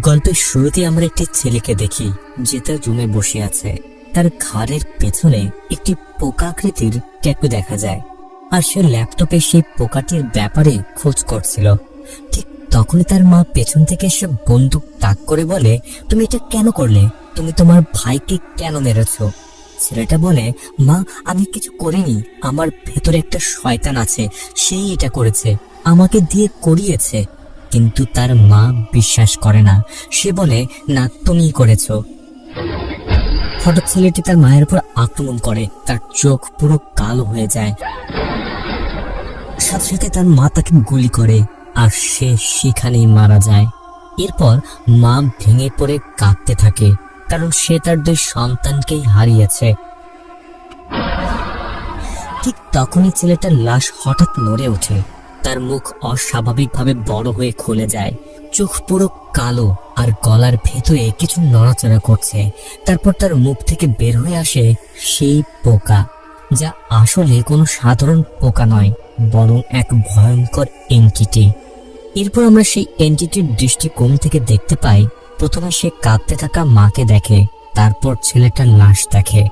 গল্পের শুরুতে আমরা একটি ছেলেকে দেখি যে তার রুমে বসে আছে। তার ঘাড়ের পেছনে একটি পোকা আকৃতির ট্যাটু দেখা যায়, আর সে ল্যাপটপে সেই পোকাটির ব্যাপারে খোঁজ করছিল। ঠিক তখনই তার মা পেছন থেকে এসে বন্দুক তাক করে বলে, তুমি এটা কেন করলে? তুমি তোমার ভাইকে কেন মেরেছ? ছেলেটা বলে, মা আমি কিছু করিনি, আমার ভেতরে একটা শয়তান আছে, সেই এটা করেছে, আমাকে দিয়ে করিয়েছে। কিন্তু তার মা বিশ্বাস করে না। সে বলে, না তুমিই করেছ। হঠাৎ ছেলেটি তার মায়ের উপর আক্রমণ করে, তার চোখ পুরো কালো হয়ে যায়। সাথে সাথে তার মা তাকে গুলি করে, আর সে সেখানেই মারা যায়। এরপর মা ভেঙে পড়ে কাঁদতে থাকে, কারণ সে তার 2 সন্তানকেই হারিয়েছে। ঠিক তখনই ছেলেটার লাশ হঠাৎ নড়ে ওঠে। তার মুখ অস্বাভাবিকভাবে বড় হয়ে খুলে যায়, চোখ পুরো কালো, আর গলার ভেতরে কিছু নড়াচড়া করছে। তারপর তার মুখ থেকে বের হয়ে আসে সেই পোকা, যা আসলে কোনো সাধারণ পোকা নয়, বরং এক ভয়ঙ্কর এন্টিটি। এরপর আমরা সেই এন্টিটির দৃষ্টিকোণ থেকে দেখতে পাই, প্রথমে সে কাঁদতে থাকা মাকে দেখে, তারপর ছেলেটার লাশ দেখে।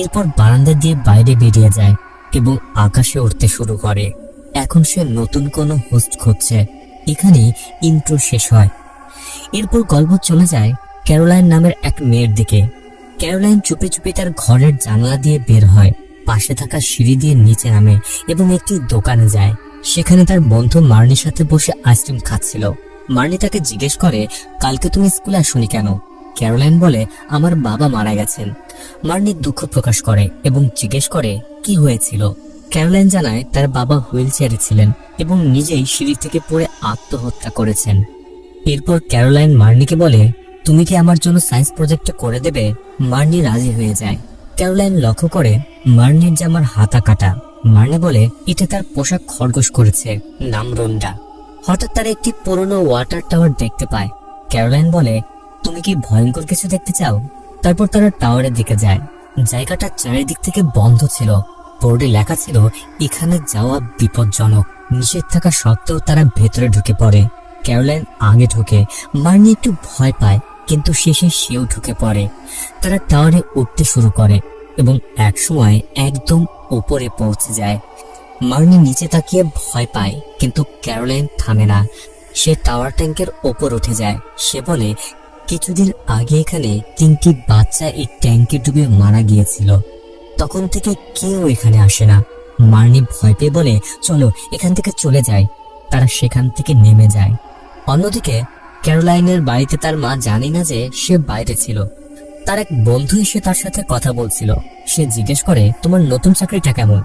এরপর বারান্দা দিয়ে বাইরে বেরিয়ে যায় এবং আকাশে উঠতে শুরু করে। এখন সে নতুন কোনো হোস্ট খুঁজছে। এখানেই ইন্ট্রো শেষ হয়। এরপর গল্প চলে যায় ক্যারোলাইন নামের এক মেয়ের দিকে। ক্যারোলাইন চুপি চুপি তার ঘরের জানলা দিয়ে বের হয়, পাশে থাকা সিঁড়ি দিয়ে নিচে নামে এবং একটি দোকানে যায়। সেখানে তার বন্ধু মার্নির সাথে বসে আইসক্রিম খাচ্ছিল। মার্নি তাকে জিজ্ঞেস করে, কালকে তুমি স্কুলে আসোনি কেন? ক্যারোলাইন বলে, আমার বাবা মারা গেছেন। মার্নি দুঃখ প্রকাশ করে এবং জিজ্ঞেস করে কি হয়েছিল। ক্যারোলাইন জানায় তার বাবা হুইল চেয়ারে ছিলেন এবং নিজেই সিঁড়ি থেকে পড়ে আত্মহত্যা করেছেন। এরপর ক্যারোলাইন মার্নিকে বলে, তুমি কি আমার জন্য সায়েন্স প্রজেক্টটা করে দেবে? মার্নি রাজি হয়ে যায়। ক্যারোলাইন লক্ষ্য করে মার্নির জামার হাতা কাটা। মার্নি বলে, এটা তার পোশাক খরগোশ করেছে, নাম রন্ডা। হঠাৎ তারা একটি পুরনো ওয়াটার টাওয়ার দেখতে পায়। ক্যারোলাইন বলে, তুমি কি ভয়ঙ্কর কিছু দেখতে চাও? তারপর তারা টাওয়ারের দিকে যায়। জায়গাটা চারিদিক থেকে বন্ধ ছিল। বোর্ডে লেখা ছিল, এখানে যাওয়া বিপজ্জনক। নিষেধ থাকা সত্ত্বেও তারা ভেতরে ঢুকে পড়ে। ক্যারোলাইন আগে ঢুকে, মার্নি একটু ভয় পায়, কিন্তু শেষে সেও ঢুকে পড়ে। তারা টাওয়ারে উঠতে শুরু করে এবং একসময় একদম উপরে পৌঁছে যায়। মার্নি নিচে তাকিয়ে ভয় পায়, কিন্তু ক্যারোলাইন থামে না। সে টাওয়ার ট্যাঙ্কের ওপর উঠে যায়। সে বলে, কিছুদিন আগে এখানে 3টি বাচ্চা এই ট্যাঙ্কে ডুবে মারা গিয়েছিল। তখন থেকে কেউ এখানে আসে না। মার্নি ভয় পেয়ে বলে, চলো এখান থেকে চলে যাই। তারা সেখান থেকে নেমে যায়। অন্যদিকে ক্যারোলাইনের বাড়িতে তার মা জানে না যে সে বাইরে ছিল। তার এক বন্ধু এসে তার সাথে কথা বলছিল। সে জিজ্ঞেস করে, তোমার নতুন চাকরিটা কেমন?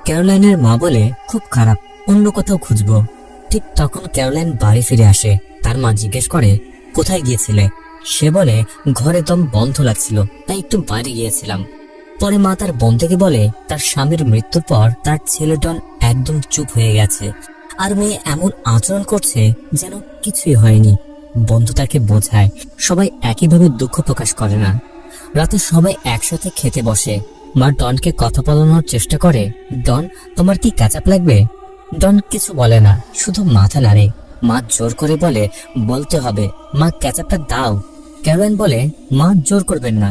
ক্যারোলাইনের মা বলে, খুব খারাপ, অন্য কোথাও খুঁজবো। ঠিক তখন ক্যারোলাইন বাড়ি ফিরে আসে। তার মা জিজ্ঞেস করে, কোথায় গিয়েছিলে? সে বলে, ঘরে দম বন্ধ লাগছিল, তাই একটু বাইরে গিয়েছিলাম। পরে মা তার বন্ধুকে বলে, তার স্বামীর মৃত্যুর পর তার ছেলে ডন একদম চুপ হয়ে গেছে, আর মেয়ে এমন আচরণ করছে যেন কিছুই হয়নি। বন্ধু তাকে বোঝায়, সবাই একইভাবে দুঃখ প্রকাশ করে না। রাতে সবাই একসাথে খেতে বসে। মা ডনকে কথা বলানোর চেষ্টা করে, ডন তোমার কি কেচাপ লাগবে? ডন কিছু বলে না, শুধু মাথা নাড়ে। মা জোর করে বলে, বলতে হবে, মা কেচাপটা দাও। ক্যারোলাইন বলে, মা জোর করবেন না,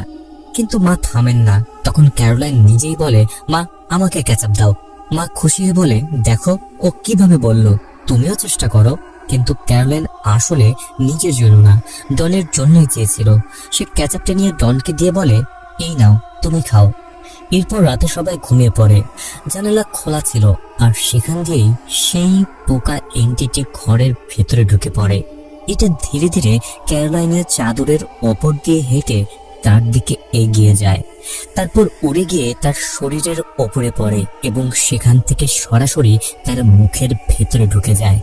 কিন্তু মা থামেন না। তখন ক্যারোলাইন নিজেই বলে, মা আমাকে কেচাপ দাও। মা খুশি হয়ে বলে, দেখো ও কিভাবে বলল, তুমিও চেষ্টা করো। কিন্তু ক্যারোলাইন আসলে নিজের জন্য না, ডনের জন্যই চেয়েছিল। সে কেচাপটা নিয়ে ডনকে দিয়ে বলে, এই নাও, তুমি খাও। এরপর রাতে সবাই ঘুমিয়ে পড়ে। জানালা খোলা ছিল, আর সেখান দিয়েই সেই পোকা এন্টিটি ঘরের ভেতরে ঢুকে পড়ে। এটা ধীরে ধীরে ক্যারোলাইনের চাদরের ওপর দিয়ে হেঁটে তার দিকে এগিয়ে যায়। তারপর উড়ে গিয়ে তার শরীরের ওপরে পড়ে এবং সেখান থেকে সরাসরি তার মুখের ভেতরে ঢুকে যায়।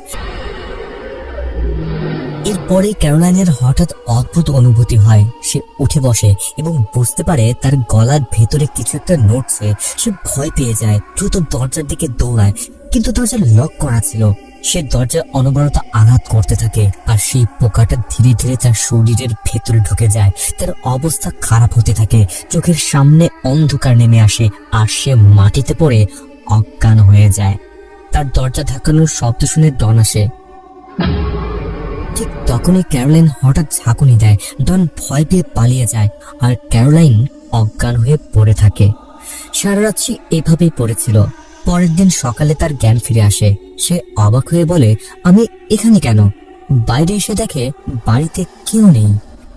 এরপরে ক্যারোলাইনের হঠাৎ অদ্ভুত অনুভূতি হয়। সে উঠে বসে এবং বুঝতে পারে তার গলার ভেতরে কিছু একটা নড়ছে। সে ভয় পেয়ে যায়, দ্রুত দরজার দিকে দৌড়ায়, কিন্তু দরজা লক করা ছিল। সে দরজায় অনবরত আঘাত করতে থাকে, আর সেই পোকাটা ধীরে ধীরে তার শরীরের ভেতরে ঢুকে যায়। তার অবস্থা খারাপ হতে থাকে, চোখের সামনে অন্ধকার নেমে আসে, আর সে মাটিতে পড়ে অজ্ঞান হয়ে যায়। তার দরজা ধাক্কানোর শব্দ শুনে ডন আসে। ঠিক তখনই ক্যারোলাইন হঠাৎ ঝাঁকুনি দেয়। ডন ভয় পেয়ে পালিয়ে যায় আর ক্যারোলাইন অজ্ঞান হয়ে পড়ে থাকে। সারা রাত সে এভাবেই পড়েছিল। পরের দিন সকালে তার জ্ঞান ফিরে আসে। সে অবাক হয়ে বলে, আমি এখানে কেন? বাইরে এসে দেখে বাড়িতে কেউ নেই।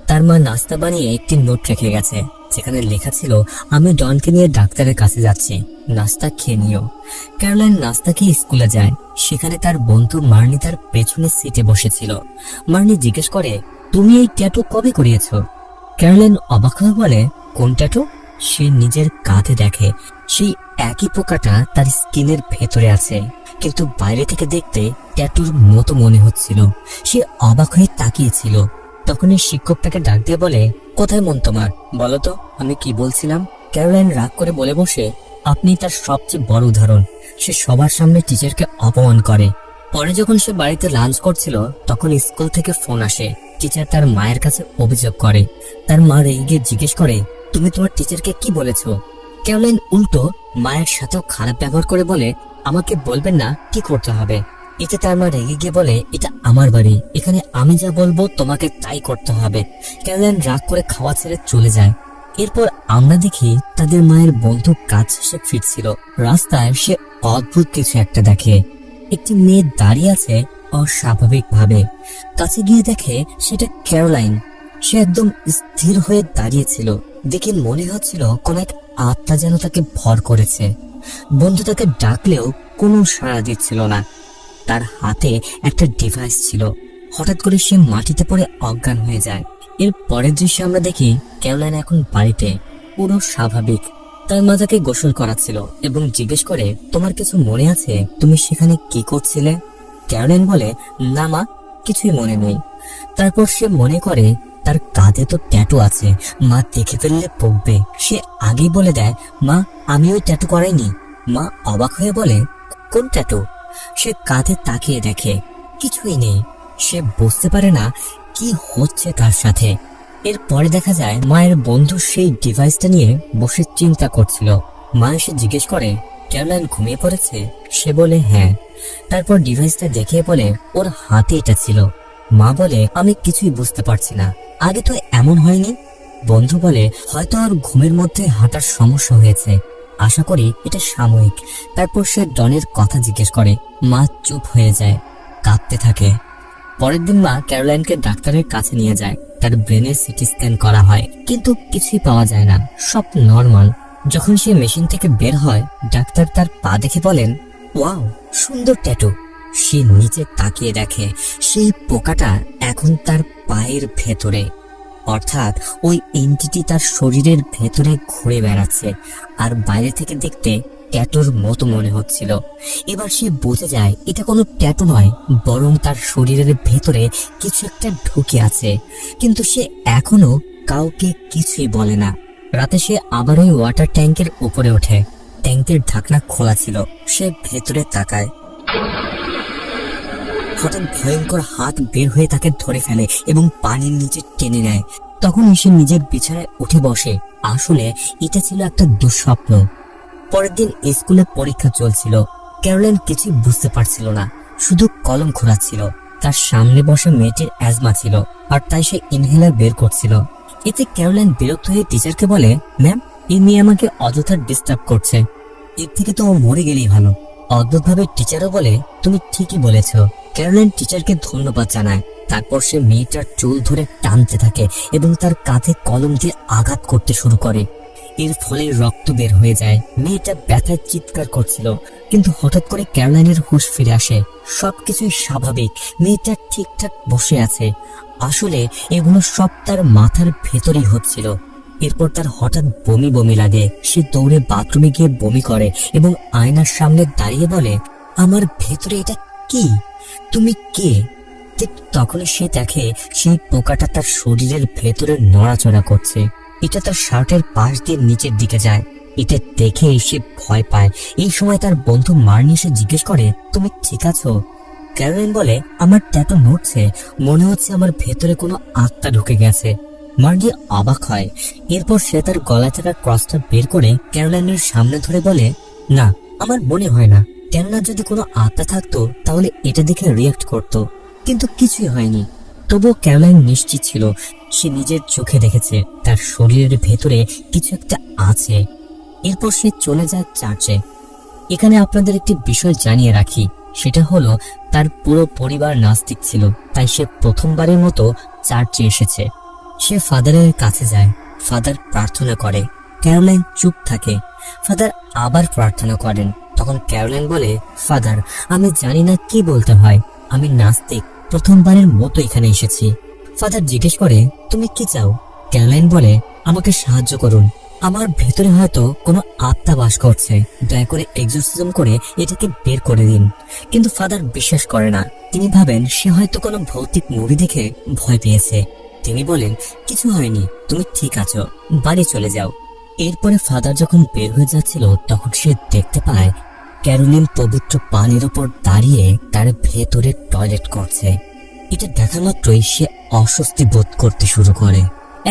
তার মা নাস্তা বানিয়ে একটি নোট রেখে গেছে, যেখানে লেখা ছিল, আমি ডনকে নিয়ে ডাক্তারের কাছে যাচ্ছি, নাস্তা খেয়ে নিও। ক্যারোলাইন নাস্তা খেয়ে স্কুলে যায়। সেখানে তার বন্ধু মার্নি তার পেছনে সিটে বসেছিল। মার্নি জিজ্ঞেস করে, তুমি এই ট্যাটু কবে করিয়েছ? ক্যারোলাইন অবাক হয়ে বলে, কোন ট্যাটু? সে নিজের কাঁধে দেখে সেই একই পোকাটা তার স্কিনের ভেতরে আছে, কিন্তু বাইরে থেকে দেখতে ট্যাটুর মতো মনে হচ্ছিল। সে অবাক হয়ে তাকিয়েছিল। তখনই শিক্ষক তাকে ডাক দিয়ে বলে, কোথায় মন তোমার, বলো তো আমি কি বলছিলাম? ক্যারোলাইন রাগ করে বলে বসে, আপনি তার সবচেয়ে বড় উদাহরণ। সে সবার সামনে টিচারকে অপমান করে। পরে যখন সে বাড়িতে লাঞ্চ করছিল, তখন স্কুল থেকে ফোন আসে। টিচার তার মায়ের কাছে অভিযোগ করে। তার মা রেগে গিয়ে জিজ্ঞেস করে, তুমি তোমার টিচারকে কি বলেছো? ক্যারোলাইন উল্টো মায়ের সাথেও খারাপ ব্যবহার করে বলে, আমাকে বলবেন না কি করতে হবে। এতে তার মা রেগে গিয়ে বলে, এটা আমার বাড়ি, এখানে আমি যা বলবো তোমাকে তাই করতে হবে। ক্যারোলাইন রাগ করে খাওয়া ছেড়ে চলে যায়। এরপর আমরা দেখি তাদের মায়ের বন্ধু কাজ শেষে ফিরছিল। রাস্তায় সে অদ্ভুত কিছু একটা দেখে। একটি মেয়ে দাঁড়িয়ে আছে অস্বাভাবিক ভাবে। কাছে গিয়ে দেখে সেটা ক্যারোলাইন। সে একদম স্থির হয়ে দাঁড়িয়েছিল। দেখে মনে হচ্ছিল কোন এক আত্মা যেন তাকে ভর করেছে। বন্ধু তাকে ডাকলেও কোনো সাড়া দিচ্ছিল না। তার হাতে একটা ডিভাইস ছিল। হঠাৎ করে সে মাটিতে পড়ে অজ্ঞান হয়ে যায়। এর পরের দৃশ্যে আমরা দেখি ক্যারোলাইন এখন বাড়িতে, পুরো স্বাভাবিক। তার মা তাকে গোসল করাচ্ছিল এবং জিজ্ঞেস করে, তোমার কিছু মনে আছে তুমি সেখানে কি করছিলে? ক্যারোলাইন বলে, না মা, কিছুই মনে নেই। তারপর সে মনে করে তার কাঁধে তো ট্যাটু আছে, মা দেখে ফেললে বকবে। সে আগেই বলে দেয়, মা আমি ওই ট্যাটু করাইনি। মা অবাক হয়ে বলে, কোন ট্যাটু? সে কাঁধে তাকিয়ে দেখে কিছুই নেই। সে বুঝতে পারে না কি হচ্ছে তার সাথে। এরপরে দেখা যায় মায়ের বন্ধু সেই ডিভাইসটা নিয়ে বসে চিন্তা করছিল। মা এসে জিজ্ঞেস করে, ক্যারোলাইন ঘুমিয়ে পড়েছে? সে বলে হ্যাঁ। তারপর ডিভাইসটা দেখে বলে, ওর হাতে এটা ছিল। মা বলে, আমি কিছুই বুঝতে পারছি না, আগে তো এমন হয়নি। বন্ধু বলে, হয়তো ওর ঘুমের মধ্যে হাঁটার সমস্যা হয়েছে, আশা করি এটা সাময়িক। তারপর সে ডনের কথা জিজ্ঞেস করে। মা চুপ হয়ে যায়, কাঁদতে থাকে। পরের দিন মা ক্যারোলাইনকে ডাক্তারের কাছে নিয়ে যায়। তার ব্রেনের সিটি স্ক্যান করা হয়, কিন্তু কিছুই পাওয়া যায় না, সব নর্মাল। যখন সে মেশিন থেকে বের হয়, ডাক্তার তার পা দেখে বলেন, ওয়াও, সুন্দর ট্যাটু। সে নিচে তাকিয়ে দেখে সেই পোকাটা এখন তার পায়ের ভেতরে, অর্থাৎ ওই এন্টিটি তার শরীরের ভেতরে ঘুরে বেড়াচ্ছে আর বাইরে থেকে দেখতে ট্যাটুর মতো মনে হচ্ছিল। এবার সে বুঝে যায় এটা কোনো ট্যাটু নয়, বরং তার শরীরের ভেতরে কিছু একটা ঢুকে আছে। কিন্তু সে এখনো কাউকে কিছুই বলে না। রাতে সে আবার ওই ওয়াটার ট্যাঙ্কের উপরে ওঠে। ট্যাঙ্কের ঢাকনা খোলা ছিল। সে ভেতরে তাকায়। হঠাৎ ভয়ঙ্কর হাত বের হয়ে তাকে ধরে ফেলে এবং পানির নিচে টেনে নেয়। তখন সে নিজের বিছানায় উঠে বসে। আসলে এটা ছিল একটা দুঃস্বপ্ন। পরের দিন স্কুলে পরীক্ষা চলছিল। ক্যারোলাইন কিছুই বুঝতে পারছিল না, শুধু কলম ঘোরাচ্ছিল। তার সামনে বসা মেয়েটির অ্যাজমা ছিল, আর তাই সে ইনহেলার বের করছিল। এতে ক্যারোলাইন বিরক্ত হয়ে টিচারকে বলে, ম্যাম, এই মেয়ে আমাকে অযথা ডিস্টার্ব করছে, এর থেকে তো ও মরে গেলেই ভালো। অদ্ভুতভাবে টিচারও বলে, তুমি ঠিকই বলেছ। ক্যারোলাইন টিচারকে ধন্যবাদ জানায়। তারপর সে মেয়েটার চুল ধরে টানতে থাকে এবং তার কাঁধে কলম দিয়ে আঘাত করতে শুরু করে। এর ফলে রক্ত বের হয়ে যায়। মেয়েটা ব্যথায় চিৎকার করছিল, কিন্তু হঠাৎ করে ক্যারোলাইনের হুঁশ ফিরে আসে। সবকিছুই স্বাভাবিক, মেয়েটা ঠিকঠাক বসে আছে। আসলে এগুলো সব তার মাথার ভেতরেই হচ্ছিল। এরপর তার হঠাৎ বমি বমি লাগে। সে দৌড়ে বাথরুমে গিয়ে বমি করে এবং আয়নার সামনে দাঁড়িয়ে বলে, আমার ভেতরে এটা কি? তুমি কে? ঠিক তখনই সে দেখে সেই পোকাটা তার শরীরের ভেতরে নড়াচড়া করছে। এটা তার শার্টের পাশ দিয়ে নিচের দিকে যায়। এটা দেখে সে ভয় পায়। এই সময় তার বন্ধু মার্নি এসে জিজ্ঞেস করে, তুমি ঠিক আছো? ক্যারোলাইন বলে, আমার ট্যাটু নড়ছে, মনে হচ্ছে আমার ভেতরে কোনো আত্মা ঢুকে গেছে। মার্নি অবাক হয়। এরপর সে তার গলায় থাকা ক্রসটা বের করে ক্যারোলাইনের সামনে ধরে বলে, না, আমার মনে হয় না। কেননা যদি কোনো আত্মা থাকতো তাহলে এটা দেখে রিয়াক্ট করতো, কিন্তু কিছুই হয়নি। তবুও ক্যারোলাইন নিশ্চিত ছিল সে নিজের চোখে দেখেছে তার শরীরের ভেতরে কিছু একটা আছে। এরপর সে চলে যায় চার্চে। এখানে আপনাদের একটি বিষয় জানিয়ে রাখি, সেটা হলো তার পুরো পরিবার নাস্তিক ছিল, তাই সে প্রথমবারের মতো চার্চে এসেছে। সে ফাদারের কাছে যায়, ফাদার প্রার্থনা করে, ক্যারোলাইন চুপ থাকে। ফাদার আবার প্রার্থনা করেন, তখন ক্যারোলাইন বলে, ফাদার আমি জানি না কি বলতে হয়, আমি নাস্তিক, প্রথমবারের মতো এখানে এসেছি। ফাদার জিজ্ঞেস করে, তুমি কি চাও? ক্যারোলাইন বলে, আমাকে সাহায্য করুন, আমার ভেতরে হয়তো কোনো আত্মা বাস করছে, দয়া করে এক্সোরসিজম করে এটাকে বের করে দিন। কিন্তু ফাদার বিশ্বাস করে না, তিনি ভাবেন সে হয়তো কোনো ভৌতিক মুভি দেখে ভয় পেয়েছে। তিনি বলেন, কিছু হয়নি, তুমি ঠিক আছো, বাড়ি চলে যাও। এরপরে ফাদার যখন বের হয়ে যাচ্ছিল তখন সে দেখতে পায় ক্যারোলিন পবিত্র পানির উপর দাঁড়িয়ে তার ভেতরে টয়লেট করছে। এটা দেখা মাত্রই সে অস্বস্তি বোধ করতে শুরু করে।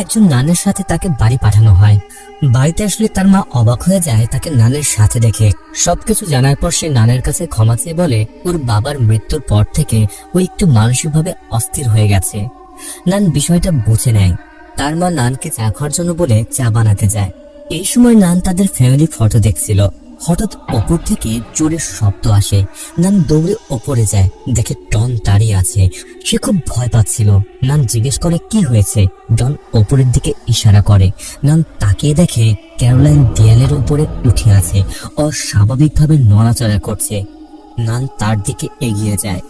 একজন নানের সাথে তাকে বাড়ি পাঠানো হয়। বাড়িতে আসলে তার মা অবাক হয়ে যায় তাকে নানের সাথে দেখে। সবকিছু জানার পর সে নানের কাছে ক্ষমা চেয়ে বলে ওর বাবার মৃত্যুর পর থেকে ও একটু মানসিকভাবে অস্থির হয়ে গেছে। নান বিষয়টা বুঝে নেয়। তার মা নানকে চা খাওয়ার জন্য বলে চা বানাতে যায়। এই সময় নান তাদের ফ্যামিলি ফটো দেখছিল। হঠাৎ ওপর থেকে জোরে শব্দ আসে। নান দৌড়ে ওপরে যায়, দেখে ডন দাঁড়িয়ে আছে। সে খুব ভয় পাচ্ছিল। নান জিজ্ঞেস করে কি হয়েছে। ডন ওপরের দিকে ইশারা করে। নান তাকিয়ে দেখে ক্যারোলাইন দেয়ালের উপরে উঠে আছে, অস্বাভাবিকভাবে নড়াচড়া করছে। নান তার দিকে এগিয়ে যায়।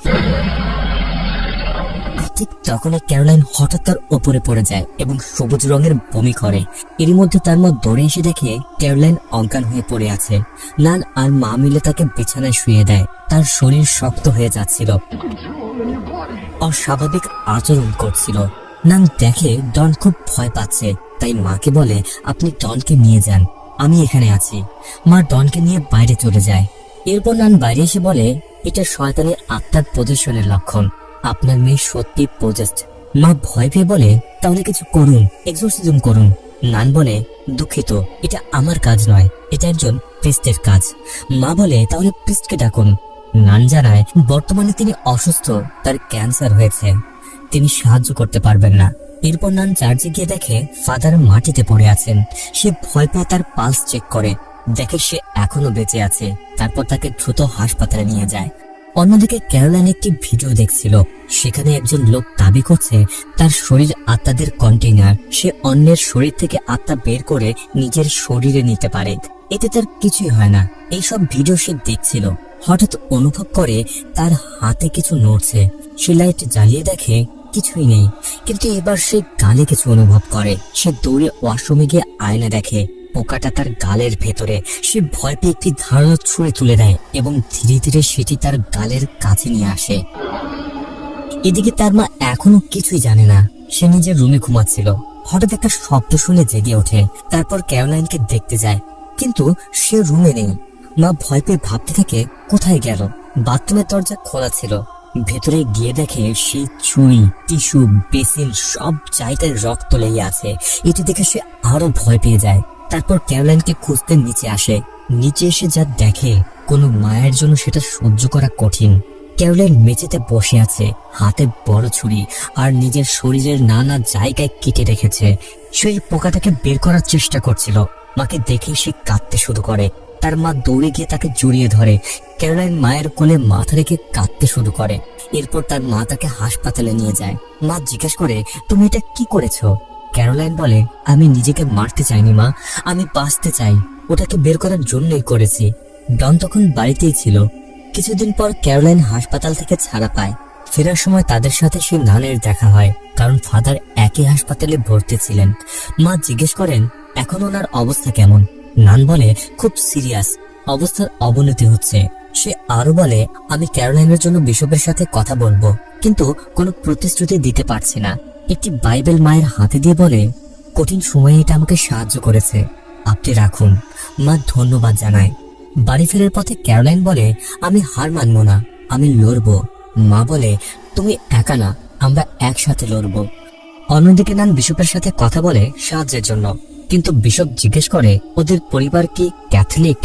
ঠিক তখনই ক্যারোলাইন হঠাৎ তার ওপরে পড়ে যায় এবং সবুজ রঙের বমি করে। এরই মধ্যে তার মা দৌড়ে এসে দেখে ক্যারোলাইন অজ্ঞান হয়ে পড়ে আছে। নান আর মা মিলে তাকে বিছানায় শুয়ে দেয়। তার শরীর শক্ত হয়ে যাচ্ছিল, অস্বাভাবিক আচরণ করছিল। নান দেখে ডন খুব ভয় পাচ্ছে, তাই মাকে বলে আপনি ডনকে নিয়ে যান, আমি এখানে আছি। মা ডনকে নিয়ে বাইরে চলে যায়। এরপর নান বাইরে এসে বলে এটা শয়তানি আত্মার পজিশনের লক্ষণ, আপনার মেয়ে সত্যি পজেস্ট। মা ভয় পেয়ে বলে তাহলে কিছু করুন, এক্সোরসিজম করুন। নান বলে দুঃখিত, এটা আমার কাজ নয়, এটা একজন প্রিস্টের কাজ। মা বলে তাহলে প্রিস্টকে ডাকুন। নান জানায় বর্তমানে তিনি অসুস্থ, তার ক্যান্সার হয়েছে, তিনি সাহায্য করতে পারবেন না। এরপর নান চার্চে গিয়ে দেখে ফাদার মাটিতে পড়ে আছেন। সে ভয় পেয়ে তার পালস চেক করে, দেখে সে এখনো বেঁচে আছে। তারপর তাকে দ্রুত হাসপাতালে নিয়ে যায়। অন্যদিকে ক্যারোলাইন একটি ভিডিও দেখছিল। সেখানে একজন লোক দাবি করছে তার শরীর আত্মাদের কন্টেইনার, সে অন্যের শরীর থেকে আত্মা বের করে নিজের শরীরে নিতে পারে। এতে তার কিছুই হয় না। এইসব ভিডিও সে দেখছিল। হঠাৎ অনুভব করে তার হাতে কিছু নড়ছে। সে লাইট জ্বালিয়ে দেখে কিছুই নেই, কিন্তু এবার সে গালে কিছু অনুভব করে। সে দৌড়ে ওয়াশরুমে গিয়ে আয়না দেখে পোকাটা তার গালের ভেতরে। সে ভয় পেয়ে একটি ধারালো ছুঁড়ে তুলে দেয় এবং ধীরে ধীরে সেটি তার গালের কাছে নিয়ে আসে। এদিকে তার মা এখনো কিছুই জানে না। সে নিজের রুমে ঘুমাচ্ছিল। হঠাৎ একটা শব্দ শুনে জেগে ওঠে। তারপর ক্যারোলাইনকে দেখতে যায়, কিন্তু সে রুমে নেই। মা ভয় পেয়ে ভাবতে থাকে কোথায় গেল। বাথরুমের দরজা খোলা ছিল। ভেতরে গিয়ে দেখে সে ছুরি, টিস্যু, বেসিন সব জায়গায় রক্ত লেগে আছে। এটি দেখে সে আরো ভয় পেয়ে যায়। তারপর ক্যারোলাইনকে খুঁজতে নিচে আসে। নিচে এসে যা দেখে কোনো মায়ের জন্য সেটা সহ্য করা কঠিন। ক্যারোলাইন মেঝেতে বসে আছে, হাতে বড় ছুরি, আর নিজের শরীরের নানা জায়গায় কেটে রেখেছে। সেই পোকাটাকে বের করার চেষ্টা করছিল। মাকে দেখে সে কাঁদতে শুরু করে। তার মা দৌড়ে গিয়ে তাকে জড়িয়ে ধরে। ক্যারোলাইন মায়ের কোলে মাথা রেখে কাঁদতে শুরু করে। এরপর তার মা তাকে হাসপাতালে নিয়ে যায়। মা জিজ্ঞেস করে তুমি এটা কি করেছো? ক্যারোলাইন বলে আমি নিজেকে মারতে চাইনি মা, আমি বাঁচতে চাই, ওটাকে বের করার জন্যই করেছি। ডন তখন বাড়িতেই ছিল। কিছুদিন পর ক্যারোলাইন হাসপাতাল থেকে ছাড়া পায়। ফেরার সময় তাদের সাথে সে নানের দেখা হয়, কারণ ফাদার একই হাসপাতালে ভর্তি ছিলেন। মা জিজ্ঞেস করেন এখন ওনার অবস্থা কেমন। নান বলে খুব সিরিয়াস, অবস্থার অবনতি হচ্ছে। সে আরো বলে আমি ক্যারোলাইনের জন্য বিশপের সাথে কথা বলবো, কিন্তু কোনো প্রতিশ্রুতি দিতে পারছি না। একটি বাইবেল মায়ের হাতে দিয়ে বলে কঠিন সময়ে এটা আমাকে সাহায্য করেছে, আপনি রাখুন। মা ধন্যবাদ জানায়। বাড়ি ফেরার পথে ক্যারোলাইন বলে আমি হার মানবো না, আমি লড়বো। মা বলে তুমি একা না, আমরা একসাথে লড়বো। অন্যদিকে নান বিশপের সাথে কথা বলে সাহায্যের জন্য, কিন্তু বিশপ জিজ্ঞেস করে ওদের পরিবার কি ক্যাথলিক?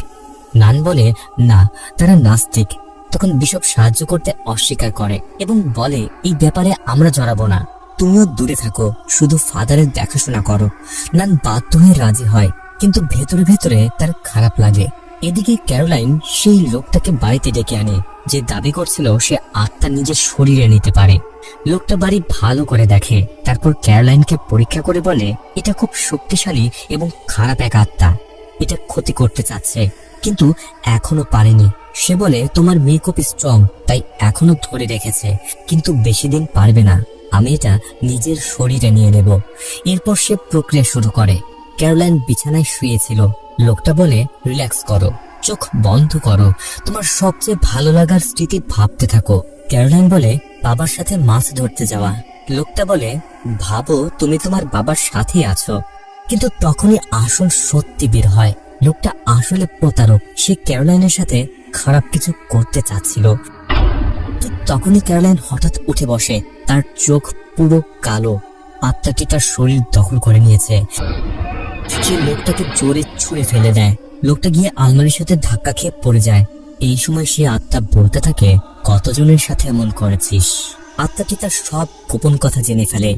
নান বলে না, তারা নাস্তিক। তখন বিশপ সাহায্য করতে অস্বীকার করে এবং বলে এই ব্যাপারে আমরা জড়াবো না, তুমিও দূরে থাকো, শুধু ফাদারের দেখাশোনা করো। নান বাধ্য হয়ে রাজি হয়, কিন্তু ভেতরে ভেতরে তার খারাপ লাগে। এদিকে ক্যারোলাইন সেই লোকটাকে বাড়িতে ডেকে আনে যে দাবি করছিল সে আত্মা নিজের শরীরে নিতে পারে। লোকটা বাড়ি ভালো করে দেখে, তারপর ক্যারোলাইনকে পরীক্ষা করে বলে এটা খুব শক্তিশালী এবং খারাপ এক আত্মা, এটা ক্ষতি করতে চাচ্ছে কিন্তু এখনো পারেনি। সে বলে তোমার মেয়ে খুব স্ট্রং, তাই এখনো ধরে রেখেছে, কিন্তু বেশি দিন পারবে না, আমি এটা নিজের শরীরে নিয়ে নেব। এরপর সে প্রক্রিয়া শুরু করে। ক্যারোলাইন বিছানায় শুয়েছিল। লোকটা বলে রিল্যাক্স করো, চোখ বন্ধ করো, তোমার সবচেয়ে ভালো লাগার স্মৃতি ভাবতে থাকো। ক্যারোলাইন বলে বাবার সাথে মাছ ধরতে যাওয়া। লোকটা বলে ভাবো তুমি তোমার বাবার সাথেই আছো। কিন্তু তখনই আসল সত্যি বের হয়, লোকটা আসলে প্রতারক। সে ক্যারোলাইনের সাথে খারাপ কিছু করতে চাচ্ছিল। ঠিক তখনই ক্যারোলাইন হঠাৎ উঠে বসে, তার চোখ পুরো কালো, আত্মাটি তার শরীর দখল করে নিয়েছে। সে লোকটাকে জোরে ছুঁড়ে ফেলে দেয়। লোকটা গিয়ে আলমারির সাথে ধাক্কা খেয়ে পড়ে যায়। এই সময় সে আত্মা বলতে থাকে কতজনের সাথে এমন করেছিস। আত্মাটি তার সব গোপন কথা জেনে ফেলে।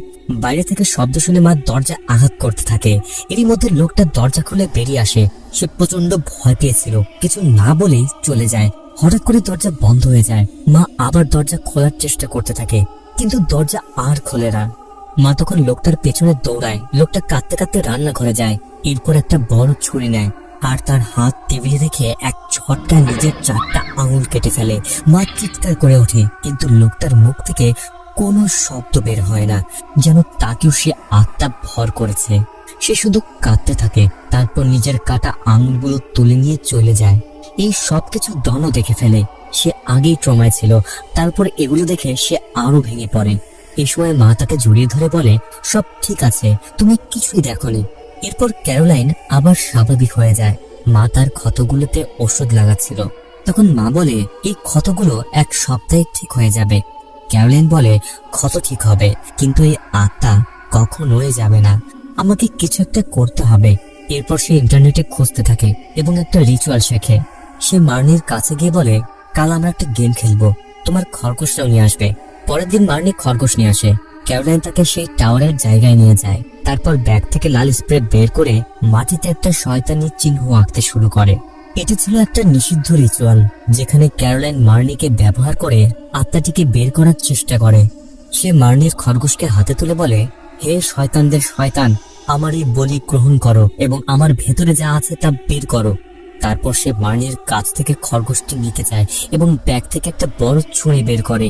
বাইরে থেকে শব্দ শুনে মা দরজা আঘাত করতে থাকে। এরই মধ্যে লোকটা দরজা খুলে বেরিয়ে আসে। সে প্রচন্ড ভয় পেয়েছিল, কিছু না বলেই চলে যায়। হঠাৎ করে দরজা বন্ধ হয়ে যায়। মা আবার দরজা খোলার চেষ্টা করতে থাকে, কিন্তু দরজা আর খোলে না। মা তখন লোকটার পেছনে দৌড়ায়। লোকটা কাঁদতে কাঁদতে রান্নাঘরে যায়। এরপর একটা বড় ছুরি নেয় আর তার হাত টেবিলে রেখে এক ঝটকায় নিজের 4টা আঙুল কেটে ফেলে। মা চিৎকার করে ওঠে, কিন্তু লোকটার মুখ থেকে কোনো শব্দ বের হয় না, যেন তাকেও সে আত্মা ভর করেছে। সে শুধু কাঁদতে থাকে, তারপর নিজের কাটা আঙুলগুলো তুলে নিয়ে চলে যায়। এই সবকিছু ডনও দেখে ফেলে। সে আগেই ট্রমায় ছিল, তারপর এগুলো দেখে সে আরো ভেঙে পড়ে। এই সময় মা তাকে জড়িয়ে ধরে বলে সব ঠিক আছে, তুমি কিছুই দেখোনি। এরপর ক্যারোলাইন আবার স্বাভাবিক হয়ে যায়। মা তার ক্ষতগুলোতে ওষুধ লাগাচ্ছিল। তখন মা বলে এই ক্ষতগুলো 1 সপ্তাহে ঠিক হয়ে যাবে। ক্যারোলাইন বলে ক্ষত ঠিক হবে, কিন্তু এই আত্মা কখনোই যাবে না, আমাকে কিছু একটা করতে হবে। এরপর সে ইন্টারনেটে খুঁজতে থাকে এবং একটা রিচুয়াল শেখে। সে মার্নির কাছে গিয়ে বলে কাল আমরা একটা গেম খেলবো, তোমার খরগোশটাও নিয়ে আসবে। পরের দিন মার্নি খরগোশ নিয়ে আসে। ক্যারোলাইন তাকে সেই টাওয়ারের জায়গায় নিয়ে যায়। তারপর ব্যাগ থেকে লাল স্প্রে বের করে মাটিতে একটা শয়তানি চিহ্ন আঁকতে শুরু করে। এটি ছিল একটা নিষিদ্ধ রিচুয়াল, যেখানে ক্যারোলাইন মার্নিকে ব্যবহার করে আত্মাটিকে বের করার চেষ্টা করে। সে মার্নির খরগোশকে হাতে তুলে বলে হে শয়তানদের শয়তান, আমার এই বলি গ্রহণ করো এবং আমার ভেতরে যা আছে তা বের করো। তারপর সে মার্নির কাছ থেকে খরগোশটি নিতে চায় এবং ব্যাগ থেকে একটা বড় ছুরি বের করে।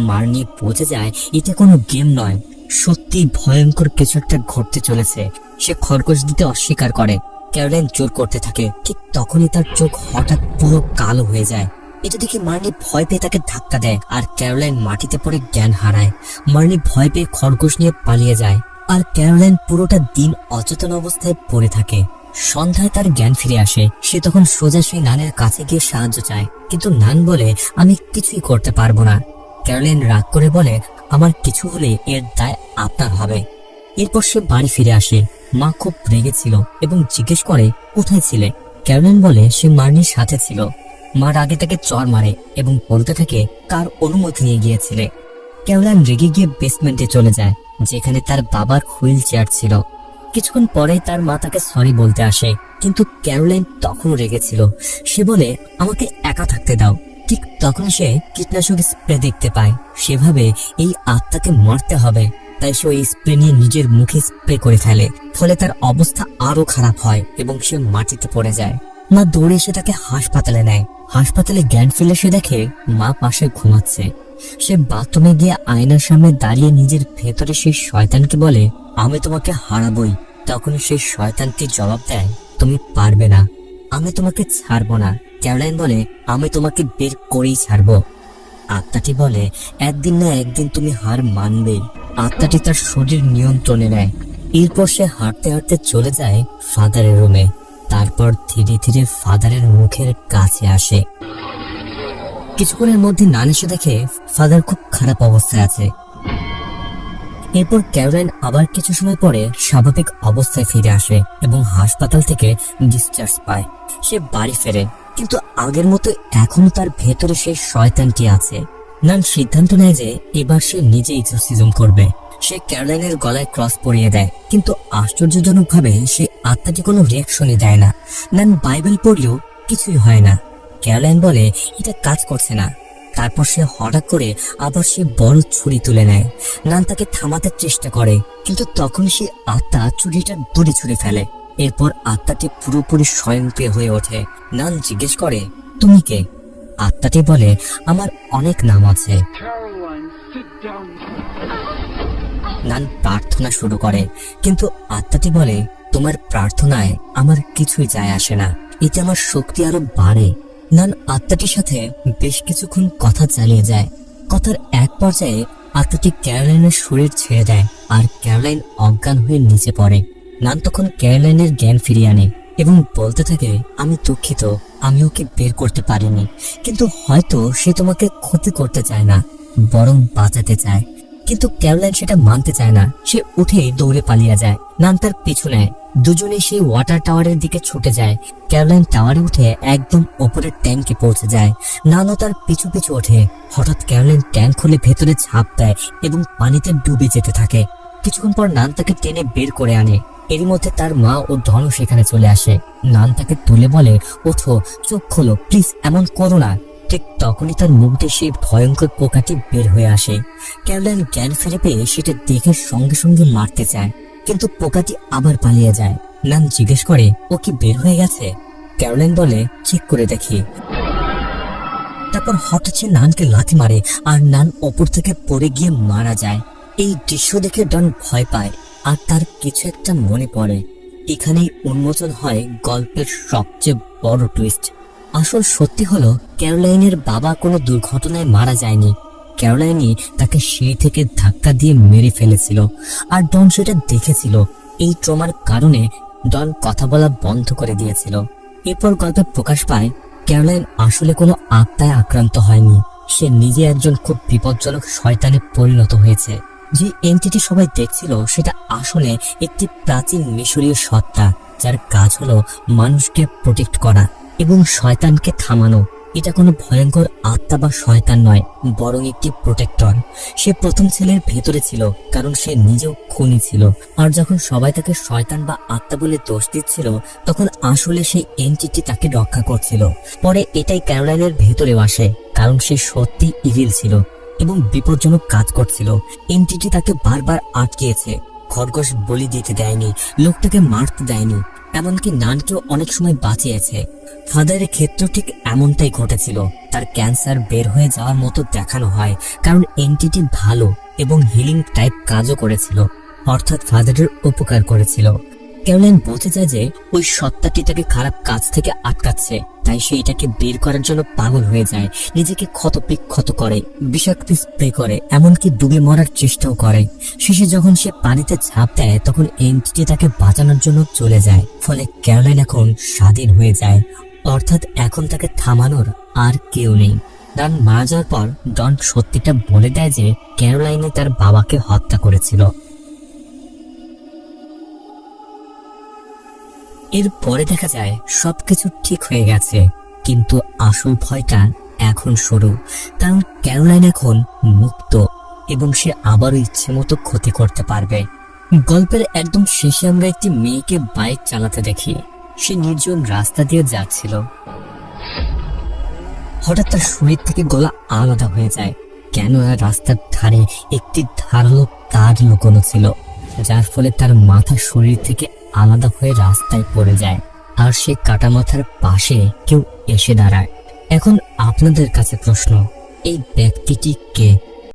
মার্নি বুঝে যায় এটা কোনো গেম নয়, সত্যি ভয়ঙ্কর কিছু একটা ঘটতে চলেছে। সে খরগোশ দিতে অস্বীকার করে। ক্যারোলাইন জোর করতে থাকে। ঠিক তখনই তার চোখ হঠাৎ পুরো কালো হয়ে যায়। এটা দেখে মার্নি ভয় পেয়ে তাকে ধাক্কা দেয় আর ক্যারোলাইন মাটিতে পড়ে জ্ঞান হারায়। মার্নি ভয় পেয়ে খরগোশ নিয়ে পালিয়ে যায় আর ক্যারোলাইন পুরোটা দিন অচেতন অবস্থায় পড়ে থাকে। সন্ধ্যায় তার জ্ঞান ফিরে আসে। সে তখন সোজা সেই নানের কাছে গিয়ে সাহায্য চায়, কিন্তু নান বলে আমি কিছুই করতে পারবো না। ক্যারোলাইন রাগ করে বলে আমার কিছু হলে এর দায় আপনার হবে। এরপর সে বাড়ি ফিরে আসে। মা খুব রেগেছিল এবং জিজ্ঞেস করে কোথায় ছিলে। ক্যারোলাইন বলে সে মার্নির সাথে ছিল। মা রাগে তাকে চড় মারে এবং বলতে থাকে কার অনুমতি নিয়ে গিয়েছিলে। ক্যারোলাইন রেগে গিয়ে বেসমেন্টে চলে যায়, যেখানে তার বাবার হুইল চেয়ার ছিল। কিছুক্ষণ পরে তার মা তাকে সরি বলতে আসে, কিন্তু ক্যারোলাইন তখনও রেগেছিল। সে বলে আমাকে একা থাকতে দাও। ঠিক তখন সে কীটনাশক স্প্রে দেখতে পায়। সেভাবে এই আত্মাকে মারতে হবে, তাই সে ওই স্প্রে নিয়ে নিজের মুখে স্প্রে করে ফেলে। ফলে তার অবস্থা আরো খারাপ হয় এবং সে মাটিতে পড়ে যায়। মা দৌড়ে এসে তাকে হাসপাতালে নেয়। হাসপাতালে জ্ঞান ফিরে সে দেখে মা পাশে ঘুমাচ্ছে। সে বাথরুমে গিয়ে আয়নার সামনে দাঁড়িয়ে নিজের ভেতরে সেই শয়তানকে বলে আমি তোমাকে হারাবই। তখন সেই শয়তানটি জবাব দেয় তুমি পারবে না, আমি তোমাকে ছাড়বো না। ক্যারোলাইন বলে আমি তোমাকে বের করেই ছাড়বো। আত্মাটি বলে একদিন না একদিন তুমি হার মানবে। আত্মাটি তার শরীর নিয়ন্ত্রণে নেয়। এরপর সে হাঁটতে হাঁটতে চলে যায় ফাদারের রুমে। তারপর ধীরে ধীরে ফাদারের মুখের কাছে আসে। কিছুক্ষণের মধ্যে নান এসে দেখে ফাদার খুব খারাপ অবস্থায় আছে। এরপর ক্যারোলাইন আবার কিছু সময় পরে স্বাভাবিক অবস্থায় ফিরে আসে এবং হাসপাতাল থেকে ডিসচার্জ পায়। সে বাড়ি ফেরে, কিন্তু আগের মতো এখনো তার ভেতরে সেই শয়তানটি আছে। নান সিদ্ধান্ত নেয় যে এবার সে নিজে এক্সোরসিজম করবে। সে ক্যারোলাইনের গলায় ক্রস পরিয়ে দেয়, কিন্তু আশ্চর্যজনকভাবে সে আত্মাটি কোনো রিয়াকশনই দেয় না। নান বাইবেল পড়লেও কিছুই হয় না। ক্যারোলাইন বলে এটা কাজ করছে না। তারপর সে হঠাৎ করে আবার সে বড় ছুরি তুলে নেয়। নান তাকে থামাতে চেষ্টা করে, কিন্তু তখন সে আত্মা ছুরিটা দূরে ছুঁড়ে ফেলে। এরপর আত্মাটি পুরোপুরি স্বয়ংক্রিয় হয়ে ওঠে। নান জিজ্ঞেস করে, তুমি কে? আত্মাটি বলে, আমার অনেক নাম আছে। Caroline, sit down. নান প্রার্থনা শুরু করে, কিন্তু আত্মাটি বলে, তোমার প্রার্থনায় আমার কিছুই যায় আসে না, এতে আমার শক্তি আরো বাড়ে। নান আত্মাটির সাথে বেশ কিছুক্ষণ কথা চালিয়ে যায়। কথার এক পর্যায়ে আত্মাটি ক্যারোলাইনের শরীর ছেড়ে দেয়, আর ক্যারোলাইন অজ্ঞান হয়ে নিচে পড়ে। নান তখন ক্যারোলাইনের জ্ঞান ফিরিয়ে আনে এবং বলতে থাকে, আমি দুঃখিত, আমি ওকে বের করতে পারিনি, কিন্তু হয়তো সে তোমাকে ক্ষতি করতে চায় না, বরং বাঁচাতে চায়। কিন্তু ক্যারোলাইন সেটা মানতে চায় না। সে উঠে দৌড়ে পালিয়ে যায়। নান তার পিছু নেয়। দুজনেই সেই ওয়াটার টাওয়ারের দিকে ছুটে যায়। ক্যারোলাইন টাওয়ারে উঠে একদম ওপরের ট্যাঙ্কে পৌঁছে যায়। নানও তার পিছু পিছু ওঠে। হঠাৎ ক্যারোলাইন ট্যাঙ্ক খুলে ভেতরে ঝাঁপ দেয় এবং পানিতে ডুবে যেতে থাকে। কিছুক্ষণ পর নান তাকে টেনে বের করে আনে। এরই মধ্যে তার মা ও ডনও সেখানে চলে আসে। নান তাকে তুলে বলে, ওঠো, চোখ খোলো, প্লিজ, এমন করো না। ঠিক তখনই তার মুখ দিয়ে সেই ভয়ঙ্কর পোকাটি বের হয়ে আসে। ক্যারোলাইন জ্ঞান ফিরে পেয়ে সেটা দেখে সঙ্গে সঙ্গে মারতে চায়, কিন্তু পোকাটি আবার পালিয়ে যায়। নান জিজ্ঞেস করে, ও কি বের হয়ে গেছে? ক্যারোলাইন বলে, চেক করে দেখি। তারপর হঠাৎ সে নানকে লাথি মারে, আর নান ওপর থেকে পড়ে গিয়ে মারা যায়। এই দৃশ্য দেখে ডন ভয় পায়, আর তার কিছু একটা মনে পড়ে। এখানেই উন্মোচন হয় গল্পের সবচেয়ে বড় টুইস্ট। আসল সত্যি হলো, ক্যারোলাইনের বাবা কোনো দুর্ঘটনায় মারা যায়নি। ক্যারোলাইনই তাকে সিঁড়ি থেকে ধাক্কা দিয়ে মেরে ফেলেছিল, আর ডন সেটা দেখেছিল। এই ট্রমার কারণে ডন কথা বলা বন্ধ করে দিয়েছিল। এরপর গল্পে প্রকাশ পায়, ক্যারোলাইন আসলে কোনো আত্মায় আক্রান্ত হয়নি। সে নিজে একজন খুব বিপজ্জনক শয়তানে পরিণত হয়েছে। যে এন্টিটি সবাই দেখছিল সেটা আসলে একটি প্রাচীন মিশরীয় সত্তা, যার কাজ হলো মানুষকে প্রোটেক্ট করা এবং শয়তানকে থামানো। এটা কোনো ভয়ঙ্কর আত্মা বা শয়তান নয়, বরং একটি প্রোটেক্টর। সে প্রথম ছেলের ভেতরে ছিল, কারণ সে নিজেও খুনি ছিল। আর যখন সবাই তাকে শয়তান বা আত্মা বলে দোষ দিচ্ছিল, তখন আসলে সেই এন্টিটি তাকে রক্ষা করছিল। পরে এটাই ক্যারোলাইনের ভেতরেও আসে, কারণ সে সত্যি ইভিল ছিল এবং বিপজ্জনক কাজ করছিল। এন্টিটি তাকে বারবার আটকিয়েছে, খরগোশ বলি দিতে দেয়নি, লোকটাকে মারতে দেয়নি, এমনকি নানকেও অনেক সময় বাঁচিয়েছে। ফাদারের ক্ষেত্রেও ঠিক এমনটাই ঘটেছিল। তার ক্যান্সার বের হয়ে যাওয়ার মতো দেখানো হয়, কারণ এন্টিটি ভালো এবং হিলিং টাইপ কাজও করেছিল, অর্থাৎ ফাদারের উপকার করেছিল। ক্যারোলাইন বলতে চায় যে ওই সত্তাটি তাকে খারাপ কাজ থেকে আটকাচ্ছে, তাই সে এটাকে বের করার জন্য পাগল হয়ে যায়, নিজেকে ক্ষতবিক্ষত করে, বিষাক্ত স্প্রে করে, এমনকি ডুবে মরার চেষ্টাও করে। শেষে যখন সে পানিতে ঝাঁপ দেয়, তখন এন্টিটি তাকে বাঁচানোর জন্য চলে যায়। ফলে ক্যারোলাইন এখন স্বাধীন হয়ে যায়, অর্থাৎ এখন তাকে থামানোর আর কেউ নেই। ডন মারা যাওয়ার পর ডন সত্যিটা বলে দেয় যে ক্যারোলাইনে তার বাবাকে হত্যা করেছিল। এরপরে দেখা যায় সবকিছু ঠিক হয়ে গেছে, কিন্তু আসল ভয়টা এখন শুরু। কারণ ক্যারোলাইন এখন মুক্ত এবং সে আবারও ইচ্ছে মতো ক্ষতি করতে পারবে। গল্পের একদম শেষে আমরা একটি মেয়েকে বাইক চালাতে দেখি। সে নির্জন রাস্তা দিয়ে যাচ্ছিল। হঠাৎ তার শরীর থেকে গলা আলাদা হয়ে যায়। কেন রাস্তার ধারে একটি ধারালো তার লুকোনো ছিল, যার ফলে তার মাথা শরীর থেকে আলাদা হয়ে রাস্তায় পড়ে যায়, আর সে কাটা মাথার পাশে কেউ এসে দাঁড়ায়। এখন আপনাদের কাছে প্রশ্ন, এই ব্যক্তিটি কে?